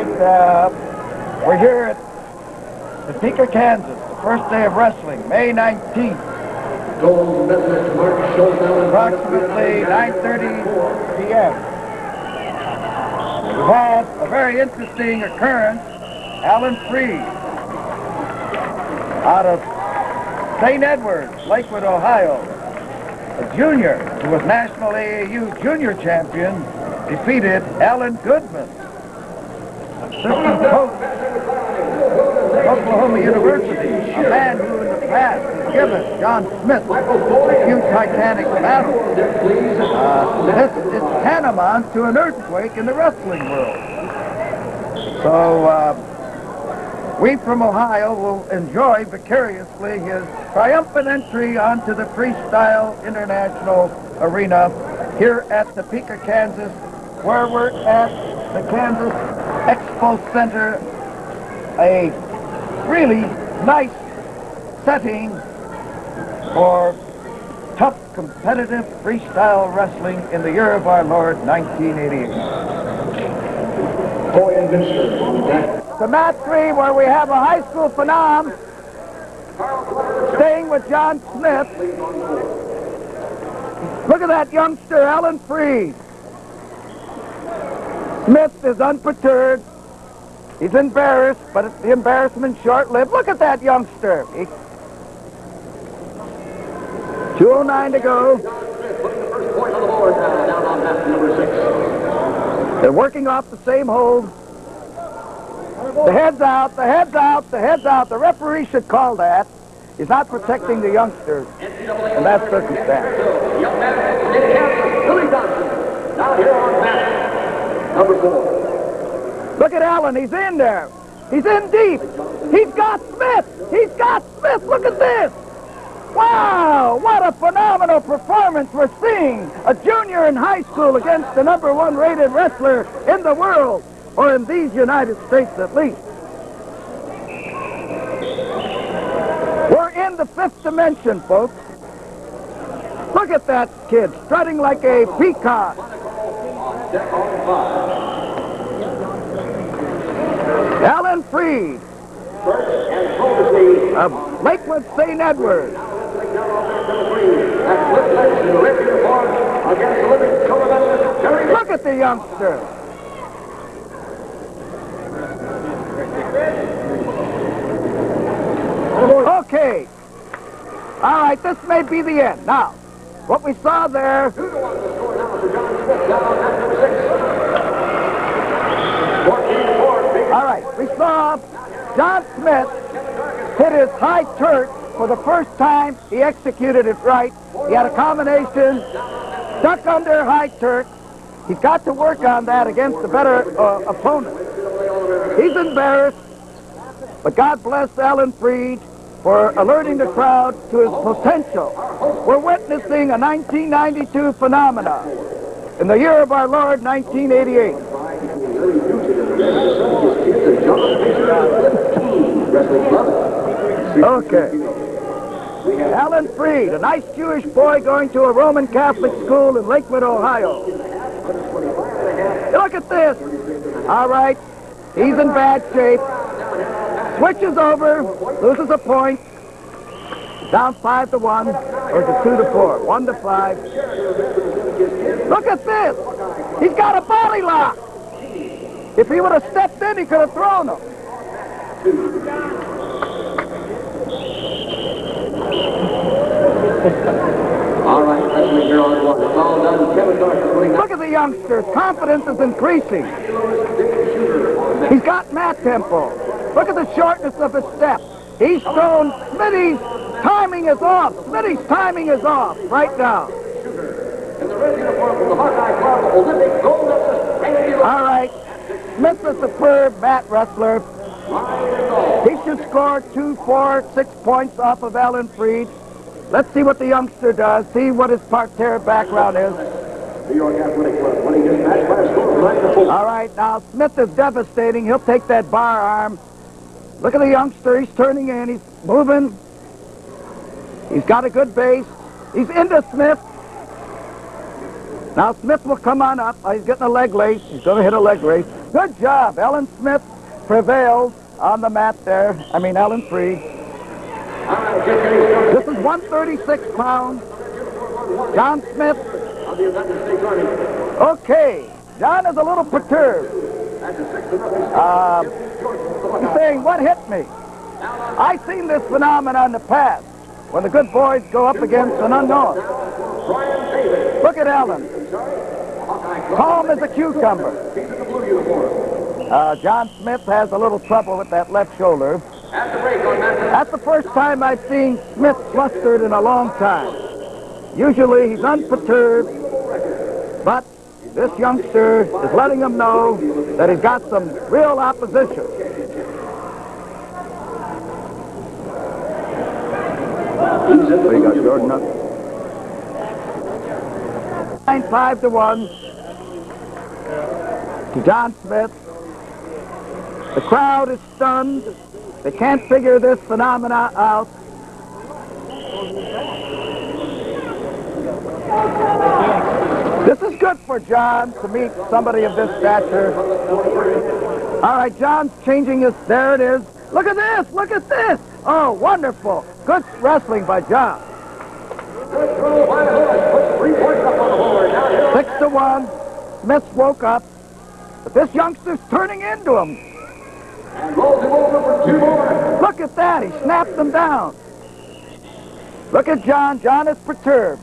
We're here at Topeka, Kansas, the first day of wrestling, May 19th. Approximately 9:30 p.m. We've had a very interesting occurrence. Alan Freed, out of St. Edwards, Lakewood, Ohio, a junior who was National AAU Junior Champion, defeated Alan Goodman, assistant coach at Oklahoma University, a man who in the past has given John Smith a few titanic battles. This is tantamount to an earthquake in the wrestling world. So we from Ohio will enjoy vicariously his triumphant entry onto the Freestyle International Arena here at Topeka, Kansas, where we're at the Kansas Expo Center, a really nice setting for tough, competitive freestyle wrestling in the year of our Lord, 1988. So match 3, where we have a high school phenom staying with John Smith. Look at that youngster, Alan Freed. Smith is unperturbed. He's embarrassed, but the embarrassment's short-lived. Look at that youngster. 2:09 to go. They're working off the same hold. The head's out, the head's out, the head's out. The referee should call that. He's not protecting the youngsters in that circumstance. Now here on mat number 4. Look at Allen, he's in there. He's in deep. He's got Smith. He's got Smith. Look at this. Wow, what a phenomenal performance we're seeing. A junior in high school against the #1 rated wrestler in the world, or in these United States at least. We're in the 5th dimension, folks. Look at that kid strutting like a peacock. Alan Freed of Lakewood, St. Edwards. Look at the youngster. Okay. All right, this may be the end. Now, what we saw there... All right, we saw John Smith hit his high Turk for the first time. He executed it right. He had a combination duck under high Turk. He's got to work on that against a better opponent. He's embarrassed, but God bless Alan Freed for alerting the crowd to his potential. We're witnessing a 1992 phenomena in the year of our Lord, 1988. Okay. Alan Freed, a nice Jewish boy going to a Roman Catholic school in Lakewood, Ohio. Look at this. All right. He's in bad shape. Switches over, loses a point. Down 5-1, or is it 2-4? 1-5. Look at this. He's got a body lock. If he would have stepped in, he could have thrown him. All right, let's make her on one. It's all done. Kevin Darcy putting Look at the youngsters. Confidence is increasing. He's got mat tempo. Look at the shortness of his step. He's thrown. Smitty's timing is off. Smitty's timing is off right now. in the red uniform from the Hawkeye Club, Olympic gold medalist. All right. Smith's a superb mat wrestler. He should score 2, 4, 6 points off of Alan Freed. Let's see what the youngster does. See what his parterre background is. New York Athletic Club winning this match by a score of 9-4. All right, now Smith is devastating. He'll take that bar arm. Look at the youngster. He's turning in. He's moving. He's got a good base. He's into Smith. Now Smith will come on up. He's getting a leg race. He's going to hit a leg race. Good job. Ellen Smith prevails on the mat there. I mean, Ellen Freed. This is 136 pounds. John Smith. Okay. John is a little perturbed. He's saying, what hit me? I've seen this phenomenon in the past when the good boys go up against an unknown. Look at Ellen. Calm as a cucumber. John Smith has a little trouble with that left shoulder. That's the first time I've seen Smith flustered in a long time. Usually he's unperturbed, but this youngster is letting him know that he's got some real opposition. So you got Jordan up. 5-1 to John Smith. The crowd is stunned. They can't figure this phenomena out. This is good for John to meet somebody of this stature. All right, John's changing his... There it is. Look at this! Look at this! Oh, wonderful. Good wrestling by John. 6-1. Smith woke up. But this youngster's turning into him. Look at that. He snapped him down. Look at John. John is perturbed.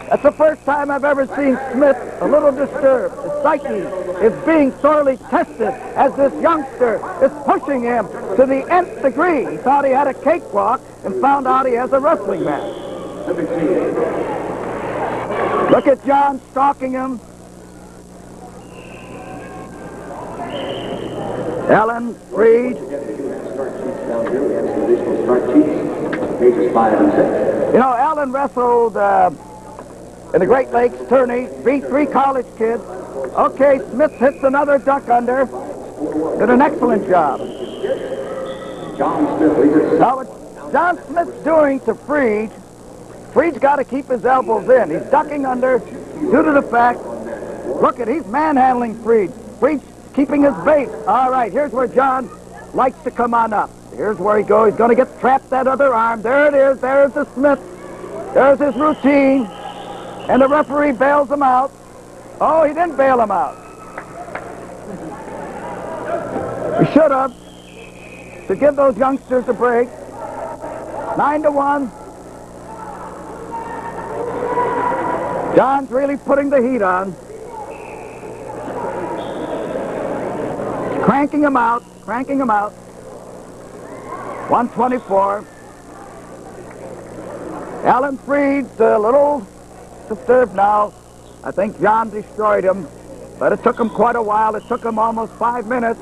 That's the first time I've ever seen Smith a little disturbed. His psyche is being sorely tested as this youngster is pushing him to the nth degree. He thought he had a cakewalk and found out he has a wrestling match. Look at John stalking him. Ellen Freed. You know, Ellen wrestled in the Great Lakes tourney, beat 3 college kids. Okay, Smith hits another duck under. Did an excellent job. Now what John Smith's doing to Freed, Freed's got to keep his elbows in. He's ducking under due to the fact, look at, he's manhandling Freed. Freed's keeping his base. All right, here's where John likes to come on up. Here's where he goes. He's going to get trapped that other arm. There it is. There's the Smith. There's his routine. And the referee bails him out. Oh, he didn't bail him out. He should have, to give those youngsters a break. 9-1. John's really putting the heat on. Cranking him out, cranking him out. 124. Alan Freed's a little disturbed now. I think John destroyed him, but it took him quite a while. It took him almost 5 minutes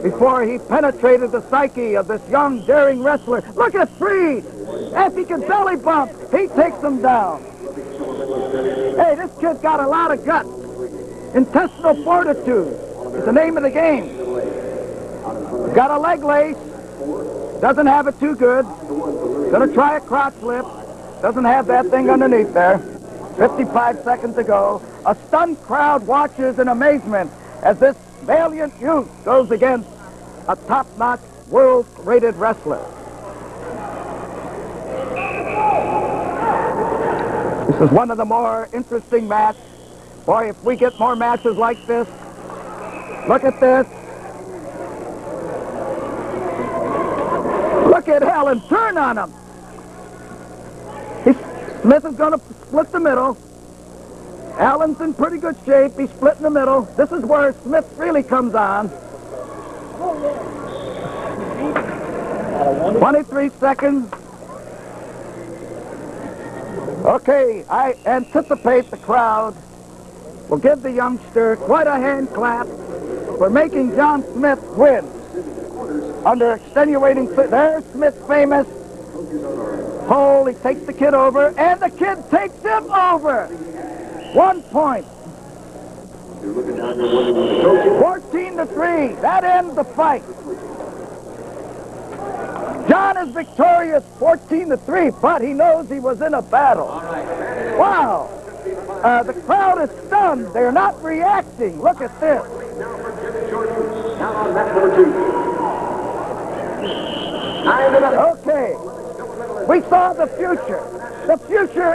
before he penetrated the psyche of this young, daring wrestler. Look at Freed! If he can belly bump, he takes him down. Hey, this kid's got a lot of guts. Intestinal fortitude is the name of the game. He's got a leg lace. Doesn't have it too good. Gonna try a crotch lip. Doesn't have that thing underneath there. 55 seconds to go. A stunned crowd watches in amazement as this valiant youth goes against a top-notch, world-rated wrestler. This is one of the more interesting matches. Boy, if we get more matches like this, look at this. Look at Helen, turn on him. Smith is going to split the middle. Allen's in pretty good shape. He's split in the middle. This is where Smith really comes on. 23 seconds. Okay, I anticipate the crowd will give the youngster quite a hand clap for making John Smith win. Under extenuating... There's Smith's famous pole. He takes the kid over, and the kid takes him over. 1 point. 14-3. That ends the fight. John is victorious 14-3, but he knows he was in a battle. Wow. The crowd is stunned. They're not reacting. Look at this. Now on match number 2. 9-0. Okay. We saw the future. The future